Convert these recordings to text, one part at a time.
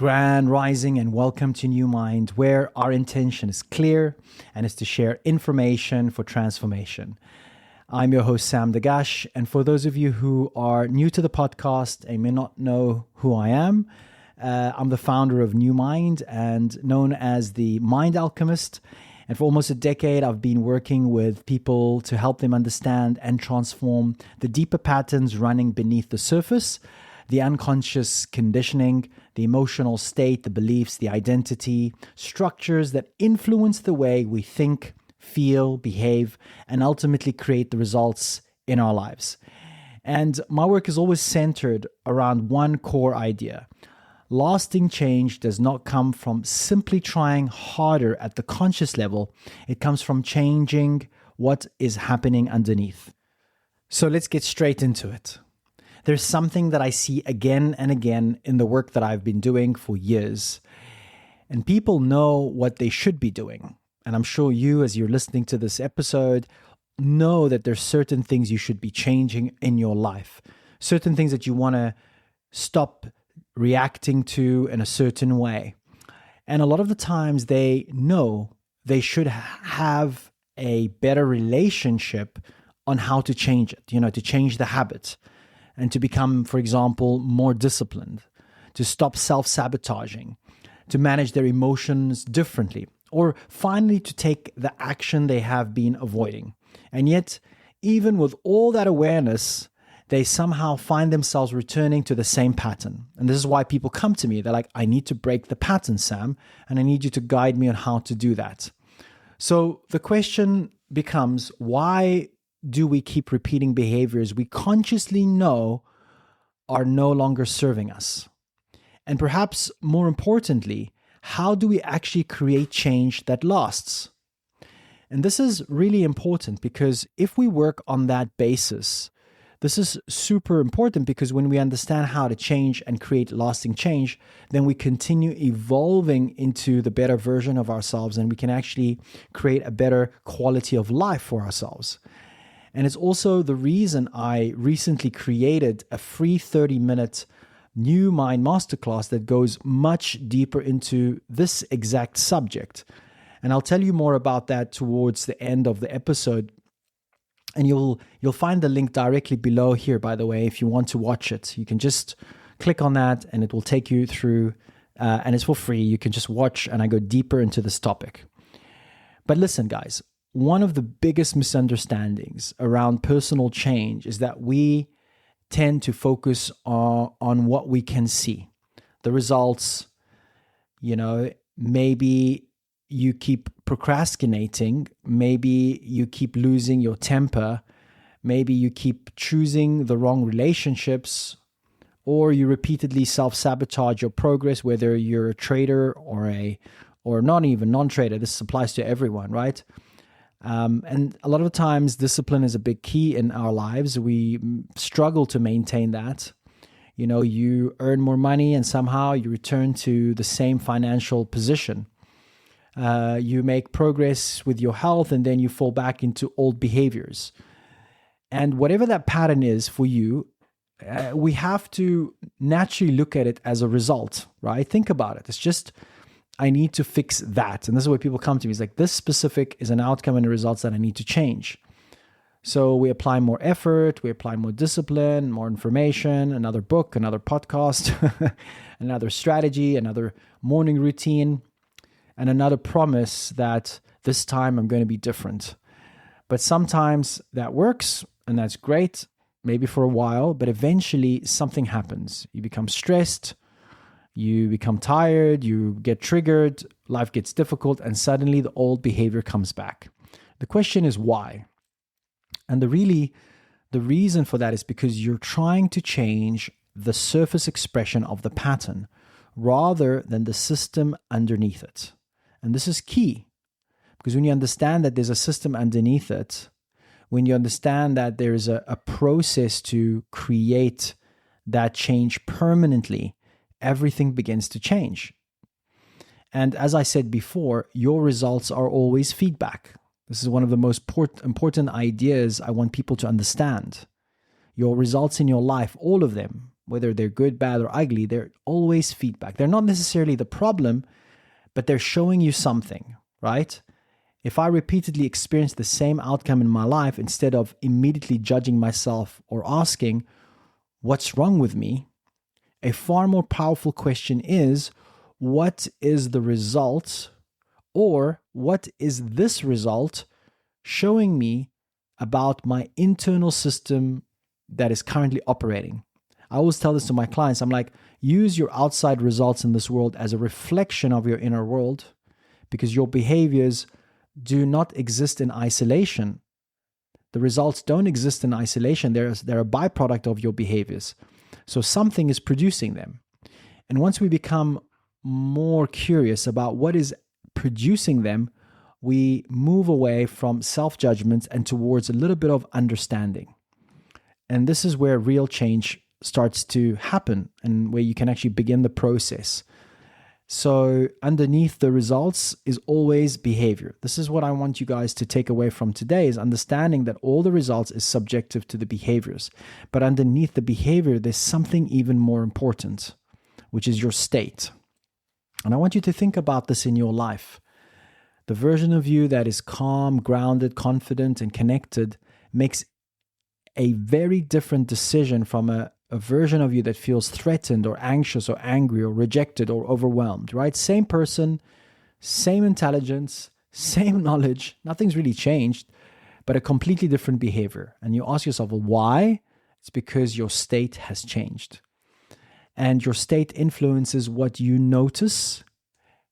Grand Rising and welcome to New Mind, where our intention is clear and is to share information for transformation. I'm your host, Sam Dagash, and for those of you who are new to the podcast and may not know who I am, I'm the founder of New Mind and known as the Mind Alchemist. And for almost a decade, I've been working with people to help them understand and transform the deeper patterns running beneath the surface, the unconscious conditioning, the emotional state, the beliefs, the identity, structures that influence the way we think, feel, behave, and ultimately create the results in our lives. And my work is always centered around one core idea. Lasting change does not come from simply trying harder at the conscious level. It comes from changing what is happening underneath. So let's get straight into it. There's something that I see again and again in the work that I've been doing for years. And people know what they should be doing. And I'm sure you, as you're listening to this episode, know that there's certain things you should be changing in your life. Certain things that you want to stop reacting to in a certain way. And a lot of the times they know they should have a better relationship on how to change it, to change the habit and to become, for example, more disciplined, to stop self-sabotaging, to manage their emotions differently, or finally to take the action they have been avoiding. And yet, even with all that awareness, they somehow find themselves returning to the same pattern. And this is why people come to me. They're like, I need to break the pattern, Sam, and I need you to guide me on how to do that. So the question becomes, why do we keep repeating behaviors we consciously know are no longer serving us? And perhaps more importantly, how do we actually create change that lasts? And this is really important because if we work on that basis, this is super important because when we understand how to change and create lasting change, then we continue evolving into the better version of ourselves and we can actually create a better quality of life for ourselves. And it's also the reason I recently created a free 30-minute New Mind Masterclass that goes much deeper into this exact subject. And I'll tell you more about that towards the end of the episode. And you'll find the link directly below here, by the way, if you want to watch it. You can just click on that and it will take you through, and it's for free. You can just watch and I go deeper into this topic. But listen, guys, one of the biggest misunderstandings around personal change is that we tend to focus on what we can see, the results. Maybe you keep procrastinating, maybe you keep losing your temper, maybe you keep choosing the wrong relationships, or you repeatedly self-sabotage your progress, whether you're a trader or not even non-trader. This applies to everyone, right? And a lot of times discipline is a big key in our lives. We struggle to maintain that. You earn more money and somehow you return to the same financial position. You make progress with your health and then you fall back into old behaviors. And whatever that pattern is for you, we have to naturally look at it as a result, right? Think about it. It's just, I need to fix that. And this is where people come to me. It's like, this specific is an outcome and the results that I need to change. So we apply more effort, we apply more discipline, more information, another book, another podcast, another strategy, another morning routine, and another promise that this time I'm going to be different. But sometimes that works and that's great, maybe for a while, but eventually something happens. You become stressed, you become tired, you get triggered, life gets difficult, and suddenly the old behavior comes back. The question is why? And the reason for that is because you're trying to change the surface expression of the pattern rather than the system underneath it. And this is key because when you understand that there's a system underneath it, when you understand that there is a process to create that change permanently, everything begins to change. And as I said before, your results are always feedback. This is one of the most important ideas I want people to understand. Your results in your life, all of them, whether they're good, bad, or ugly, they're always feedback. They're not necessarily the problem, but they're showing you something, right? If I repeatedly experience the same outcome in my life, instead of immediately judging myself or asking, what's wrong with me? A far more powerful question is, what is the result, or what is this result showing me about my internal system that is currently operating? I always tell this to my clients. I'm like, use your outside results in this world as a reflection of your inner world, because your behaviors do not exist in isolation. The results don't exist in isolation. They're a byproduct of your behaviors. So something is producing them. And once we become more curious about what is producing them, we move away from self-judgment and towards a little bit of understanding. And this is where real change starts to happen, and where you can actually begin the process. So underneath the results is always behavior. This is what I want you guys to take away from today, is understanding that all the results is subjective to the behaviors. But underneath the behavior, there's something even more important, which is your state. And I want you to think about this in your life. The version of you that is calm, grounded, confident, and connected makes a very different decision from a version of you that feels threatened or anxious or angry or rejected or overwhelmed, right? Same person, same intelligence, same knowledge, nothing's really changed, but a completely different behavior. And you ask yourself, well, why? It's because your state has changed. And your state influences what you notice,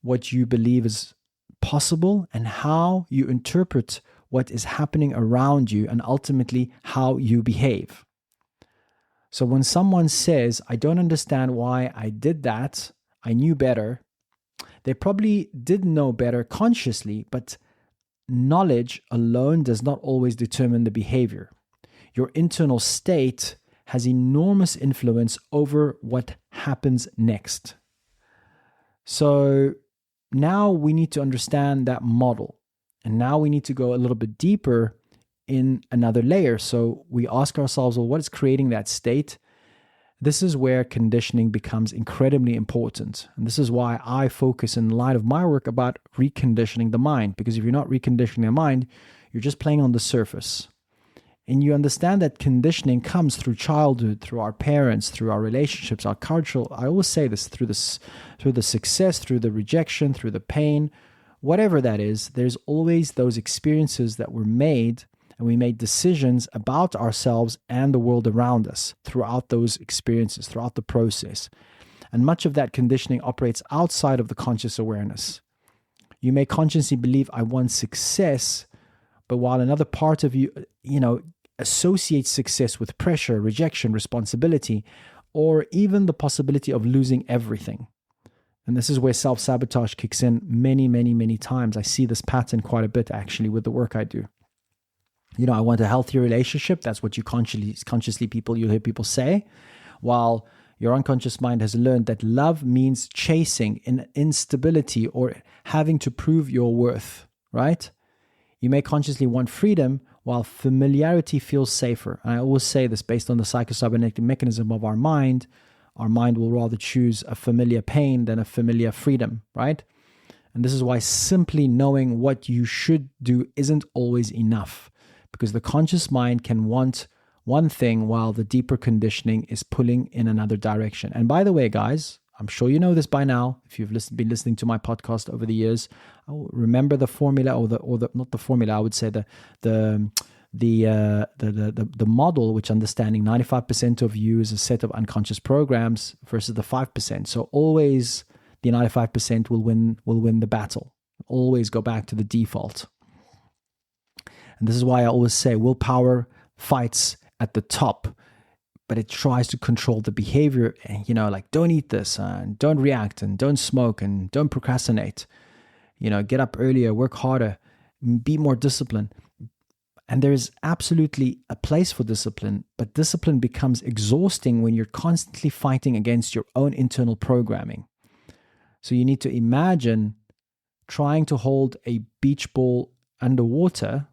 what you believe is possible, and how you interpret what is happening around you, and ultimately how you behave. So when someone says, I don't understand why I did that, I knew better, they probably did know better consciously, but knowledge alone does not always determine the behavior. Your internal state has enormous influence over what happens next. So now we need to understand that model. And now we need to go a little bit deeper in another layer. So we ask ourselves, well, what is creating that state? This is where conditioning becomes incredibly important. And this is why I focus in light of my work about reconditioning the mind. Because if you're not reconditioning the mind, you're just playing on the surface. And you understand that conditioning comes through childhood, through our parents, through our relationships, our cultural, I always say this, through the success, through the rejection, through the pain, whatever that is, there's always those experiences that were made, and we made decisions about ourselves and the world around us throughout those experiences, throughout the process. And much of that conditioning operates outside of the conscious awareness. You may consciously believe, I want success, but while another part of you, associates success with pressure, rejection, responsibility, or even the possibility of losing everything. And this is where self-sabotage kicks in many, many, many times. I see this pattern quite a bit, actually, with the work I do. I want a healthier relationship. That's what you you'll hear people say. While your unconscious mind has learned that love means chasing instability or having to prove your worth, right? You may consciously want freedom while familiarity feels safer. And I always say this based on the psychocybernetic mechanism of our mind. Our mind will rather choose a familiar pain than a familiar freedom, right? And this is why simply knowing what you should do isn't always enough, because the conscious mind can want one thing while the deeper conditioning is pulling in another direction. And by the way, guys, I'm sure you know this by now. If you've been listening to my podcast over the years, remember the formula, or the not the formula. I would say the model, which understanding 95% of you is a set of unconscious programs versus the 5%. So always the 95% will win the battle. Always go back to the default. And this is why I always say willpower fights at the top, but it tries to control the behavior. And, like, don't eat this, and don't react, and don't smoke, and don't procrastinate. Get up earlier, work harder, be more disciplined. And there is absolutely a place for discipline, but discipline becomes exhausting when you're constantly fighting against your own internal programming. So you need to imagine trying to hold a beach ball underwater.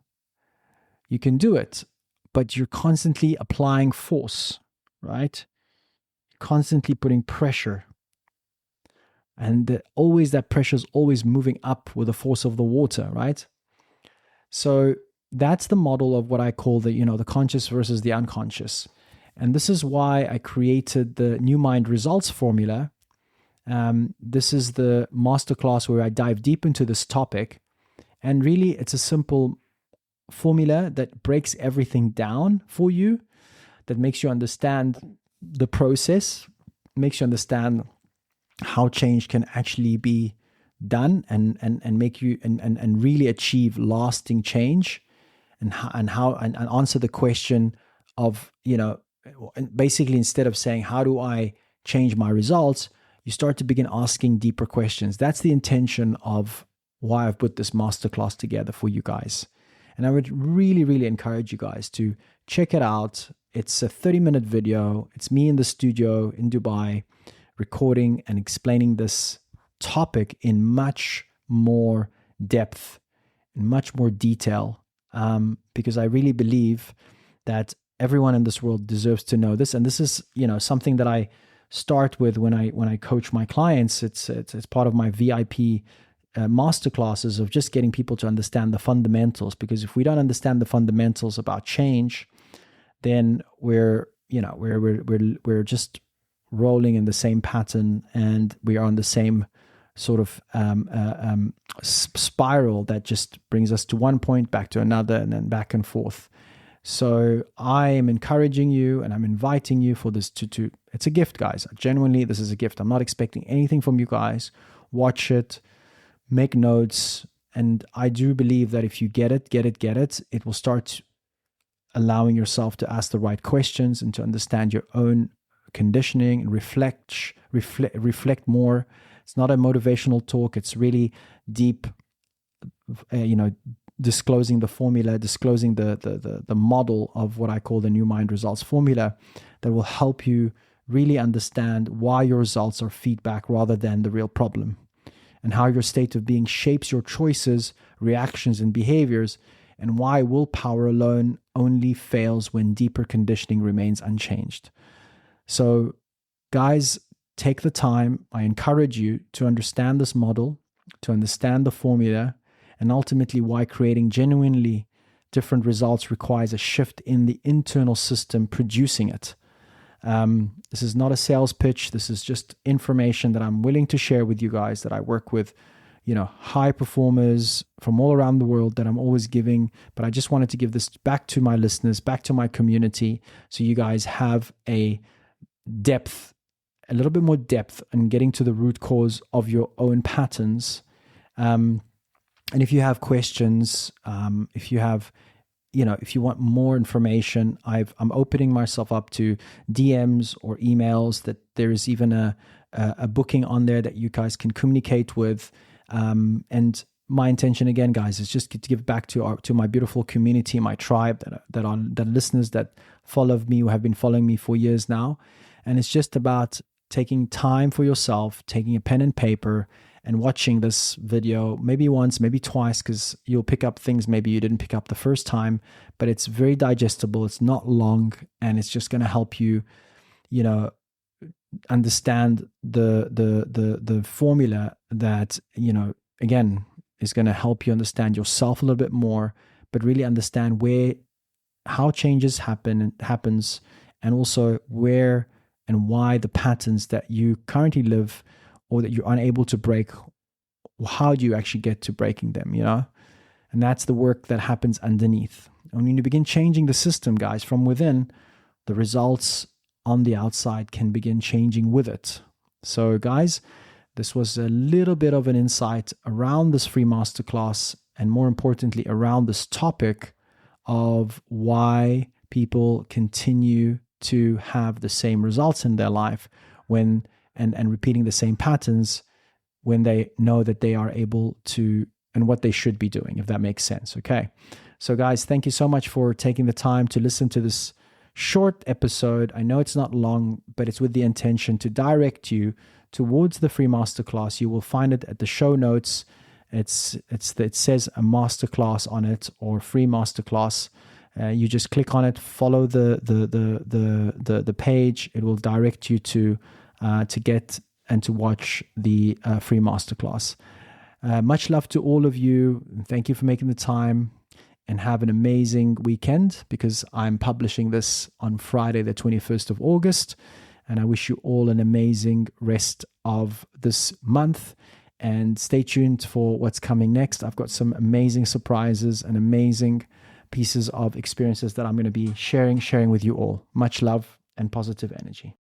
You can do it, but you're constantly applying force, right? constantly putting pressure. And always that pressure is always moving up with the force of the water, right? So that's the model of what I call the conscious versus the unconscious. And this is why I created the New Mind Results Formula. This is the masterclass where I dive deep into this topic. And really, it's a simple formula that breaks everything down for you, that makes you understand the process, makes you understand how change can actually be done and make you and really achieve lasting change, and answer the question of, basically, instead of saying, how do I change my results, you start to begin asking deeper questions. That's the intention of why I've put this masterclass together for you guys. And I would really, really encourage you guys to check it out. It's a 30-minute video. It's me in the studio in Dubai recording and explaining this topic in much more depth, in much more detail, because I really believe that everyone in this world deserves to know this. And this is, something that I start with when I coach my clients. It's part of my VIP masterclasses of just getting people to understand the fundamentals. Because if we don't understand the fundamentals about change, then we're just rolling in the same pattern, and we are on the same sort of spiral that just brings us to one point, back to another, and then back and forth. So I am encouraging you, and I'm inviting you for this to it's a gift, guys. Genuinely, this is a gift. I'm not expecting anything from you guys. Watch it, make notes, and I do believe that if you get it, it will start allowing yourself to ask the right questions and to understand your own conditioning and reflect more. It's not a motivational talk. It's really deep, disclosing the formula, disclosing the model of what I call the New Mind Results Formula, that will help you really understand why your results are feedback rather than the real problem, and how your state of being shapes your choices, reactions, and behaviors, and why willpower alone only fails when deeper conditioning remains unchanged. So, guys, take the time. I encourage you to understand this model, to understand the formula, and ultimately why creating genuinely different results requires a shift in the internal system producing it. This is not a sales pitch. This is just information that I'm willing to share with you guys, that I work with, high performers from all around the world, that I'm always giving. But I just wanted to give this back to my listeners, back to my community, so you guys have a little bit more depth in getting to the root cause of your own patterns. And if you have questions, if you want more information, I'm opening myself up to DMs or emails. That there is even a booking on there that you guys can communicate with. And my intention, again, guys, is just to give back to my beautiful community, my tribe, that listeners that follow me, who have been following me for years now. And it's just about taking time for yourself, taking a pen and paper, and watching this video maybe once, maybe twice, because you'll pick up things maybe you didn't pick up the first time. But it's very digestible. It's not long, and it's just going to help you, understand the formula that, again, is going to help you understand yourself a little bit more, but really understand how changes happens, and also where and why the patterns that you currently live or that you're unable to break, how do you actually get to breaking them, And that's the work that happens underneath. And when you begin changing the system, guys, from within, the results on the outside can begin changing with it. So, guys, this was a little bit of an insight around this free masterclass, and more importantly, around this topic of why people continue to have the same results in their life and repeating the same patterns when they know that they are able to, and what they should be doing, if that makes sense. Okay. So guys, thank you so much for taking the time to listen to this short episode. I know it's not long, but it's with the intention to direct you towards the free masterclass. You will find it at the show notes. It says a masterclass on it, or free masterclass. You just click on it, follow the page. It will direct you to get and to watch the free masterclass. Much love to all of you. Thank you for making the time, and have an amazing weekend, because I'm publishing this on Friday, the 21st of August. And I wish you all an amazing rest of this month, and stay tuned for what's coming next. I've got some amazing surprises and amazing pieces of experiences that I'm going to be sharing with you all. Much love and positive energy.